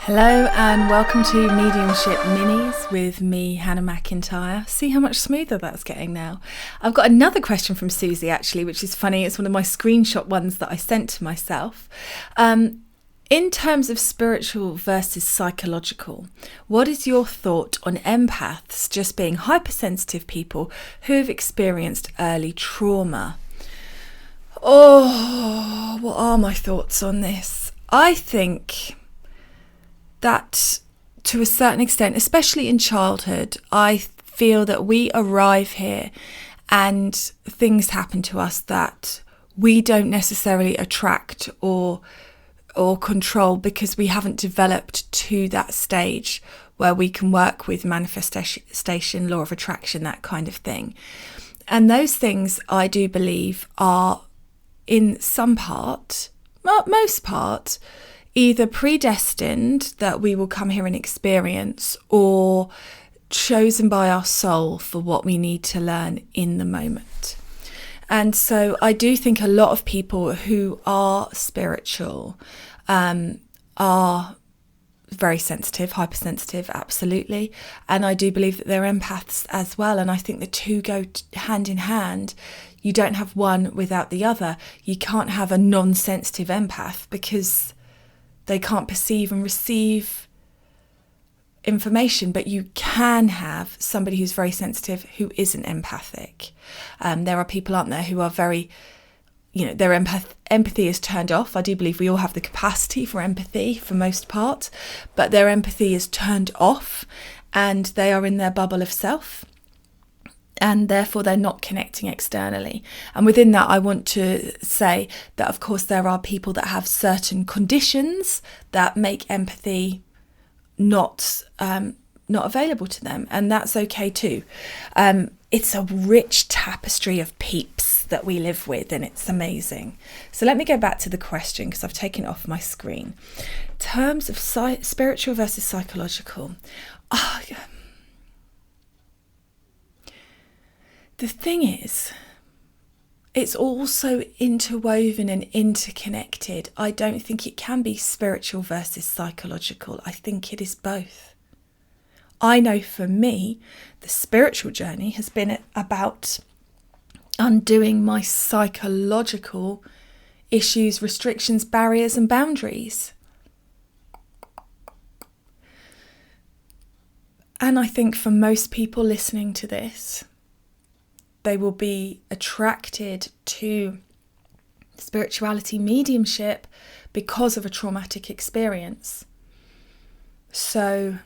Hello and welcome to Mediumship Minis with me, Hannah McIntyre. See how much smoother that's getting now. I've got another question from Susie actually, which is funny. It's one of my screenshot ones that I sent to myself. In terms of spiritual versus psychological, what is your thought on empaths just being hypersensitive people who have experienced early trauma? Oh, what are my thoughts on this? I think that to a certain extent, especially in childhood, I feel that we arrive here and things happen to us that we don't necessarily attract or control because we haven't developed to that stage where we can work with manifestation, law of attraction, that kind of thing. And those things, I do believe, are in some part, most part, either predestined, that we will come here and experience, or chosen by our soul for what we need to learn in the moment. And so I do think a lot of people who are spiritual are very sensitive, hypersensitive, absolutely. And I do believe that they're empaths as well. And I think the two go hand in hand. You don't have one without the other. You can't have a non-sensitive empath because they can't perceive and receive information, but you can have somebody who's very sensitive who isn't empathic. There are people, aren't there, who are very, their empathy is turned off. I do believe we all have the capacity for empathy for most part, but their empathy is turned off and they are in their bubble of self. And therefore they're not connecting externally. And within that, I want to say that, of course, there are people that have certain conditions that make empathy not available to them. And that's okay too. It's a rich tapestry of peeps that we live with, and it's amazing. So let me go back to the question because I've taken it off my screen. In terms of spiritual versus psychological, the thing is, it's also interwoven and interconnected. I don't think it can be spiritual versus psychological. I think it is both. I know for me, the spiritual journey has been about undoing my psychological issues, restrictions, barriers, and boundaries. And I think for most people listening to this, they will be attracted to spirituality, mediumship, because of a traumatic experience. So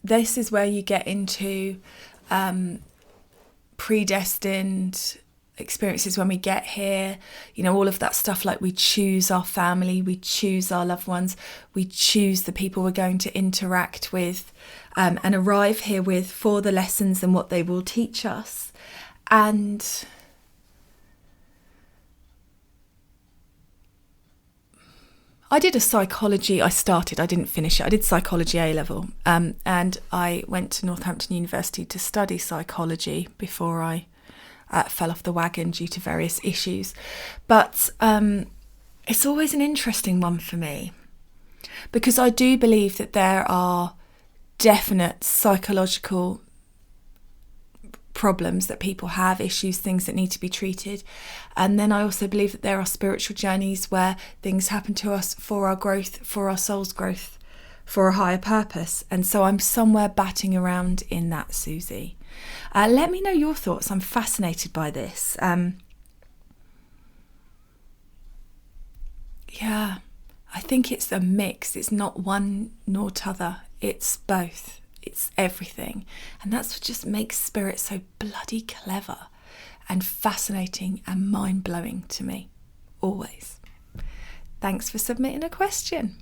this is where you get into predestined experiences when we get here, all of that stuff, like we choose our family, we choose our loved ones, we choose the people we're going to interact with and arrive here with for the lessons and what they will teach us. And I did a psychology, I didn't finish it, I did psychology A-level, and I went to Northampton University to study psychology before I fell off the wagon due to various issues. But it's always an interesting one for me because I do believe that there are definite psychological problems that people have, issues, things that need to be treated. And then I also believe that there are spiritual journeys where things happen to us for our growth, for our soul's growth, for a higher purpose. And so I'm somewhere batting around in that, Susie. Let me know your thoughts. I'm fascinated by this. I think it's a mix. It's not one nor t'other. It's both. It's everything. And that's what just makes spirit so bloody clever and fascinating and mind-blowing to me. Always. Thanks for submitting a question.